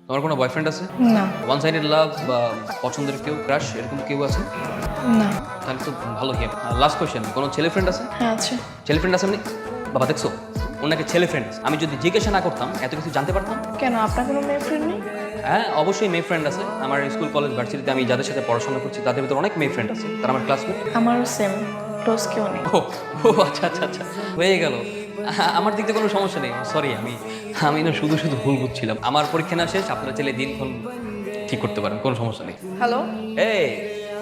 তোমার কোনো বয়ফ্রেন্ড আছে? না। ওয়ান সাইডেড লাভ বা পছন্দের কেউ, ক্রাশ এরকম কেউ আছে? না। তাহলে তো ভালো গেম। লাস্ট কোয়েশ্চেন, কোনো ছেলে ফ্রেন্ড আছে? হ্যাঁ আছে। ছেলে ফ্রেন্ড আছে মানে? বাবা দেখছো, ওনাকে ছেলে ফ্রেন্ড আছে। আমি যদি জিজ্ঞাসা না করতাম এত কিছু জানতে পারতাম? কেন আপনার কোনো মেয়ে ফ্রেন্ড নেই? হ্যাঁ অবশ্যই মেয়ে ফ্রেন্ড আছে। আমার স্কুল কলেজ ভার্সিটিতে আমি যাদের সাথে পড়াশোনা করছি তাদের ভিতরে অনেক মেয়ে ফ্রেন্ড আছে, তারা আমার ক্লাসমেট। আমারও সেম, ক্লোজ কেউ নেই। ও ও আচ্ছা আচ্ছা আচ্ছা, হয়ে গেল। আমার দিক থেকে কোনো সমস্যা নেই, সরি। আমি না শুধু শুধু ভুল বুঝছিলাম। আমার পরীক্ষা না শেষ, আপনারা চাইলে দিনক্ষণ ঠিক করতে পারেন, কোনো সমস্যা নেই। হ্যালো, এই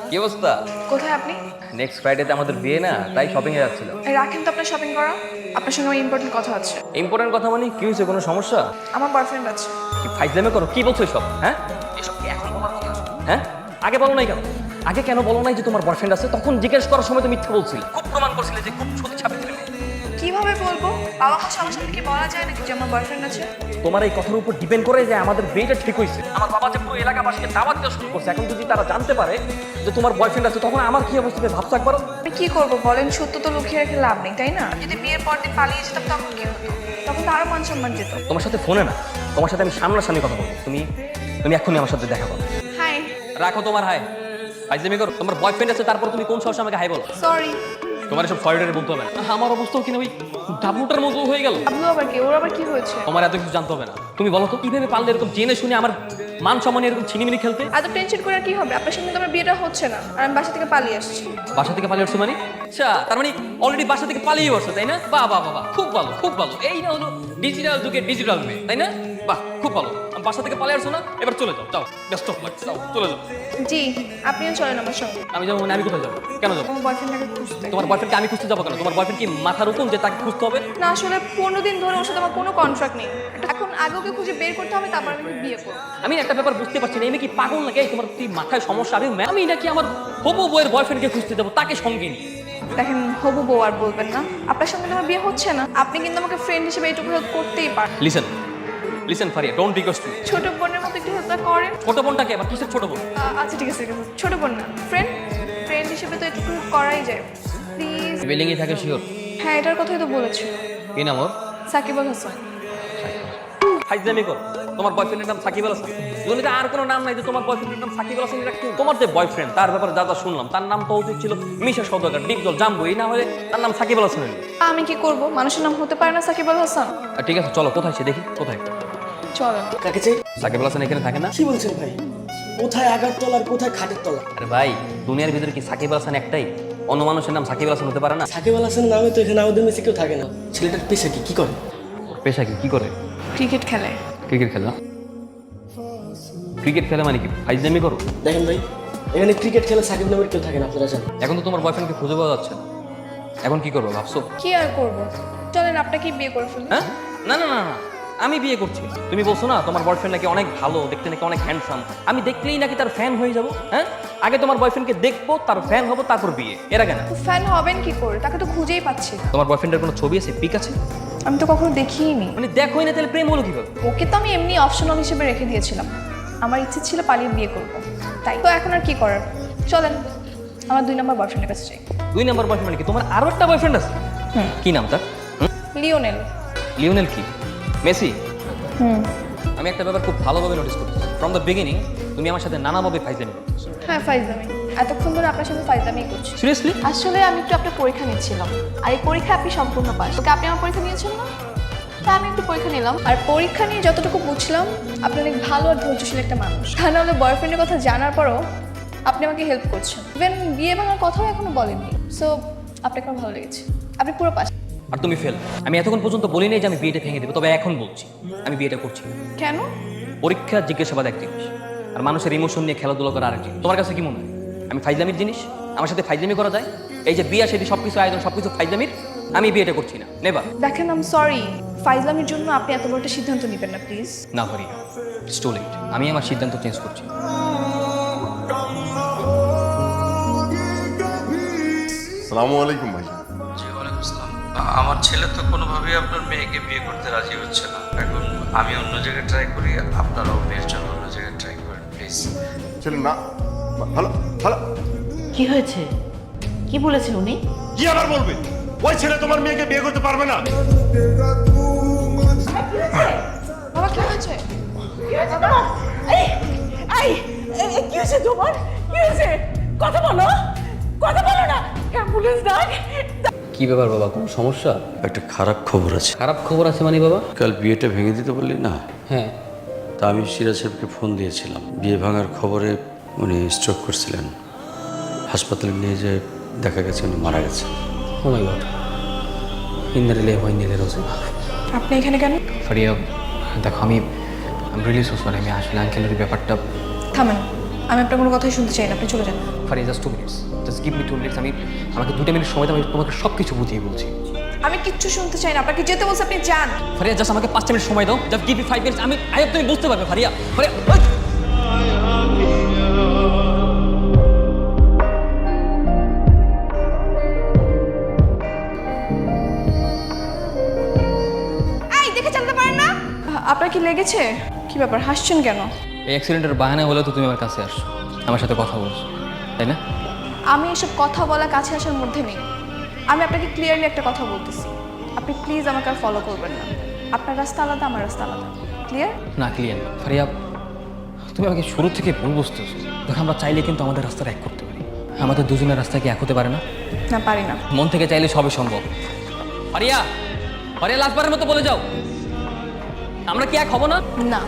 কি অবস্থা? কোথায় আপনি? নেক্সট ফ্রাইডেতে আমাদের বিয়ে না, তাই শপিংয়ে যাচ্ছিলাম। রাখেন তো আপনার শপিং করা, আপনার সঙ্গে আমার ইম্পর্টেন্ট কথা আছে। ইম্পর্টেন্ট কথা মানে কি হয়েছে, কোনো সমস্যা? আমার বয়ফ্রেন্ড আছে। কি ফাইজলামি করো, কি বলছো সব? হ্যাঁ এসব কি এখন বলার কথা? হ্যাঁ আগে বলো নাই কেন? আগে কেন বলো নাই যে তোমার বয়ফ্রেন্ড আছে? তখন জিজ্ঞেস করার সময় তুমি মিথ্যা বলছিলে, খুব প্রমাণ করছিলে যে খুব সত্যি ছাপে দিলে। কিভাবে বলবো? বাবা মা সবার সামনে কি বলা যায় নাকি যে আমার বয়ফ্রেন্ড আছে? তোমার এই কথার উপর ডিপেন্ড করে যে আমাদের বিয়েটা ঠিক হয়েছে। আমার বাবা যে পুরো এলাকাবাসীকে দাওয়াত দেওয়া শুরু করছে, এখন যদি তারা জানতে পারে যে তোমার বয়ফ্রেন্ড আছে, তখন আমার কি অবস্থা হবে ভাবছো একবার? আমি কি করবো বলেন? সত্য তো লুকিয়ে রেখে লাভ নেই, তাই না? যদি বিয়ের পর দিন পালিয়ে যেতাম তখন কি হতো? তখন তো আরো মান সম্মান যেত। তোমার সাথে ফোনে না, তোমার সাথে আমি সামনাসামনি কথা বলবো। তুমি এক্ষুনি আমার সাথে দেখা করো। হাই। রাখো তোমার হাই, ফাইজলামি করো। তোমার বয়ফ্রেন্ড আছে, তারপর তুমি কোন সাহসে আমাকে হাই বলো? সরি। তোমার এসব সরিডারে বলতে হবে না। আমার অবস্থাও কিনা ওই ডাবলুটার মতো হয়ে গেল। আব্বু আবার কি? ওর আবার কি হয়েছে? তোমার এত কিছু জানতে হবে না। তুমি বলো তো কিভাবে পারলে এরকম জেনে শুনে আমার মান সম্মানে এরকম ছিনিমিনি খেলতে? এত টেনশন করে আর কি হবে? আপনার সঙ্গে তো আমার বিয়েটা হচ্ছে না, আর আমি বাসা থেকে পালিয়ে আসছি। বাসা থেকে পালিয়ে আসছো মানে? আচ্ছা, তার মানে অলরেডি বাসা থেকে পালিয়ে আসছো, তাই না? বাহ বাহ বাহ, খুব ভালো খুব ভালো। এই না হলো ডিজিটাল যুগের ডিজিটাল মেয়ে, তাই না? বাহ খুব ভালো। বাসা থেকে পালিয়ে আসছো না, এবার চলে যাও। যাও, ব্যস্ত যাও, চলে যাও। জি, আপনিও চলেন আমার সঙ্গে। আমি যাবো মানে? আমি কোথায় যাবো? কেন যাবো? আমার বয়ফ্রেন্ডটাকে খুঁজতে। তোমার বয়ফ্রেন্ডকে আমি খুঁজতে যাবো কেন? তোমার বয়ফ্রেন্ড কি মাথার উপর যে তাকে খুঁজতে হবে? না, আসলে 15 দিন ধরে ওর সাথে আমার কোনো কন্ট্রাক্ট নেই। এখন আগে ওকে খুঁজে বের করতে হবে, তারপর আমি ওকে বিয়ে করবো। আমি একটা ব্যাপার বুঝতে পারছি না, এই নাকি পাগল নাকি? এই তোমার কি মাথায় সমস্যা? আমি নাকি আমার হবু বউয়ের বয়ফ্রেন্ডকে খুঁজতে যাবো, তাকে সঙ্গে নিয়ে? দেখেন, হবু বউ আর বলবেন না। আপনার সঙ্গে তো আমার বিয়ে হচ্ছে না, আপনি কিন্তু আমাকে ফ্রেন্ড হিসেবে এইটুকু হেল্প করতেই পারেন। Listen Faria, don't request me. ছোট বোনের মতো একটু হেল্পটা করেন। ছোট বোনটাকে আবার কিসের ছোট বোন? আচ্ছা ঠিক আছে ঠিক আছে, ছোট বোন না, ফ্রেন্ড হিসেবে তো একটু help করাই যায়, প্লিজ। বিল্ডিংয়ে থাকে শিওর? হ্যাঁ, এটার কথাই তো বলেছিল। কি নাম ওর? সাকিব আল হাসান। ফাইজলামি কর। তোমার বয়ফ্রেন্ডের নাম সাকিব আল হাসান? দুনিয়াতে আর কোনো নাম নাই যে তোমার বয়ফ্রেন্ডের নাম সাকিব আল হাসান? এটা কি? তোমার যে বয়ফ্রেন্ড তার ব্যাপারে যা যা শুনলাম, তার নাম তো উচিত ছিল মিশা সওদাগর, ডিপজল, জাম্বু। এই না হলে তার নাম সাকিব আল হাসান হলো। আমি কি করব? মানুষের নাম হতে পারে না সাকিব আল হাসান? ঠিক আছে চলো, কোথায় সে দেখি, কোথায়? চলেন। কাকে চাই? সাকিব আল হাসান এখানে থাকে না? কি বলছেন ভাই? কোথায় আগার তলা আর কোথায় খাটের তলা? আরে ভাই, দুনিয়ার ভিতরে কি সাকিব আল হাসান একটাই? অন্য মানুষের নাম সাকিব আল হাসান হতে পারে না? সাকিব আল হাসান নামে তো এখানে আমাদের মেসি কেউ থাকে না। ছেলেটার পেশা কি করে? পেশা কি করে? ক্রিকেট খেলে। ক্রিকেট খেলে? ক্রিকেট খেলে মানে কি? ফাইজলামি করো। দেখেন ভাই, এখানে ক্রিকেট খেলে সাকিব নামের কেউ থাকে না, আপনারা জানেন। এখন তো তোমার বয়ফ্রেন্ডকে খুঁজে পাওয়া যাচ্ছে না, এখন কি করবো ভাবছো? কি আর করব? চলেন আপনাকেই বিয়ে করে ফেলি। হ্যাঁ না না না না, আমি বিয়ে করছি। তুমি বলছো না তোমার বয়ফ্রেন্ড নাকি অনেক ভালো, দেখতে নাকি অনেক হ্যান্ডসাম। আমি দেখলেই নাকি তার ফ্যান হয়ে যাব? হ্যাঁ, আগে তোমার বয়ফ্রেন্ডকে দেখবো, তার ফ্যান হবো, তারপর বিয়ে। এর আগে না। ফ্যান হবেন কি করে? তাকে তো খুঁজেই পাচ্ছি না। তোমার বয়ফ্রেন্ডের কোনো ছবি আছে, পিক আছে? আমি তো কখনো দেখিনি। মানে দেখোই না, তাহলে প্রেম হলো কিভাবে? ওকে তো আমি এমনি অপশনাল হিসেবে রেখে দিয়েছিলাম। আমার ইচ্ছে ছিল পালিয়ে বিয়ে করব, তাই তো এখন আর কি করার। চলেন আমার 2 নম্বর বয়ফ্রেন্ডের কাছে যাই। 2 নম্বর বয়ফ্রেন্ড মানে কি? তোমার আরো একটা বয়ফ্রেন্ড আছে? কি নাম তার? লিওনেল। লিওনেল কি? মেসি? হুম। আমি একটা ব্যাপার খুব ভালোভাবে নোটিস করতেছি, ফ্রম দ্য বিগিনিং তুমি আমার সাথে নানাভাবে ফাইজলামি করতেছো। হ্যাঁ, ফাইজলামি। এতক্ষণ ধরে আপনার সাথে ফাইজলামি করছি। সিরিয়াসলি? আসলে আমি একটু আপনার পরীক্ষা নিচ্ছিলাম, আর এই পরীক্ষায় আপনি সম্পূর্ণ পাস। ওকে, আপনি আমার পরীক্ষা নিয়েছেন না? তা আমি একটু পরীক্ষা নিলাম, আর পরীক্ষা নিয়ে যতটুকু বুঝলাম আপনি অনেক ভালো আর ধৈর্যশীল একটা মানুষ। তা নাহলে বয়ফ্রেন্ডের কথা জানার পরও আপনি আমাকে হেল্প করছেন, ইভেন বিয়ে ভাঙার কথাও এখনো বলেননি। সো আপনাকে আমার ভালো লেগেছে, আপনি পুরো পাস। আর তুমি ফেল। আমি এতক্ষণ পর্যন্ত বলি নাই যে আমি বিয়েটা ভেঙে দেবো, তবে এখন বলছি আমি বিয়েটা করছি না। কেন? পরীক্ষা জিজ্ঞাসাবাদ এক জিনিস, আর মানুষের ইমোশন নিয়ে খেলাধুলা করা আরেক জিনিস। তোমার কাছে কি মনে হয় আমি ফাইজলামির জিনিস? আমার সাথে ফাইজলামি করা যায়? এই যে বিয়ে সেটি সবকিছু আয়োজন, সবকিছু ফাইজলামির। আমি বিয়েটা করছি না, নেভার। দেখেন, আম সরি, ফাইজলামির জন্য আপনি এত বড় একটা সিদ্ধান্ত নেবেন না প্লিজ। না হরি, ইটস টু লেট। আমি আমার সিদ্ধান্ত চেঞ্জ করছি। আসসালামু আলাইকুম ভাই। জি ওয়ালাইকুম আসসালাম। আমার ছেলে তো কোনোভাবেই আপনার মেয়েকে বিয়ে করতে রাজি হচ্ছে না। এখন আমি অন্য জায়গায় ট্রাই করি, আপনারাও মেয়ের জন্য অন্য জায়গায় ট্রাই করেন প্লিজ। ছেলে না, হ্যালো হ্যালো, কি হয়েছে? কি বলেছেন উনি? কি আবার বলবে? ওই ছেলে তোমার মেয়েকে বিয়ে করতে পারবে না। বাবা, কি হয়েছে? কি হয়েছে তোমার? কি হয়েছে? কথা বলো, কথা বলো না। অ্যাম্বুলেন্স ডাক। কি ব্যাপার বাবা, কোনো সমস্যা? একটা খারাপ খবর আছে। খারাপ খবর আছে মানে বাবা? কাল বিয়েটা ভেঙে দিতে বললি না, হ্যাঁ। তা আমি সিরাজ সাহেবকে ফোন দিয়েছিলাম। বিয়ে ভাঙার খবরে উনি স্ট্রোক করছিলেন। হাসপাতালে নিয়ে যেয়ে দেখা গেছে উনি মারা গেছে। ও মাই গড, ইন্দারিলে হইনিলে রোজে। আপনি এখানে কেন? ফারিয়া দেখো, আমি রিলি সো সরি। আমি আসলে আঙ্কেলের ব্যাপারটা। থামেন, আমি আপনার কোনো কথাই শুনতে চাই না, আপনি চলে যান। Faria just 2 minutes, just give me 2 minutes. আমাকে 2 মিনিট সময় দাও, আমি তোমাকে সব কিছু বুঝিয়ে বলছি। আমি কিচ্ছু শুনতে চাই না, আপনাকে যেতে বলছি, আপনি যান। ফারিয়া জাস্ট আমাকে 5 মিনিট সময় দাও, just give me 5 minutes. I hope তুমি বুঝতে পারবে ফারিয়া। ফারিয়া এই দেখে চালাতে পারেন না? আপনার কি লেগেছে? কি ব্যাপার, হাসছেন কেন? এই অ্যাক্সিডেন্টের বাহানা হলেও তো তুমি আমার কাছে আসছো, আমার সাথে কথা বলছো, তাই না? আমি এসব কথা বলা কাছে আসার মধ্যে নেই। আমি আপনাকে ক্লিয়ারলি একটা কথা বলতেছি, আপনি প্লিজ আমাকে আর ফলো করবেন না। আপনার রাস্তা আলাদা, আমার রাস্তা আলাদা। ক্লিয়ার? না ক্লিয়ার না। ফারিয়া তুমি আমাকে শুরু থেকে ভুল বুঝতেছো। দেখো, আমরা চাইলে কিন্তু আমাদের রাস্তাটা এক করতে পারি। আমাদের দুজনের রাস্তা কি এক হতে পারে না? না, পারি না। মন থেকে চাইলে সবই সম্ভব। ফারিয়া, ফারিয়া লাস্টবারের মতো বলে যাও, আমরা কি এক হব না? না।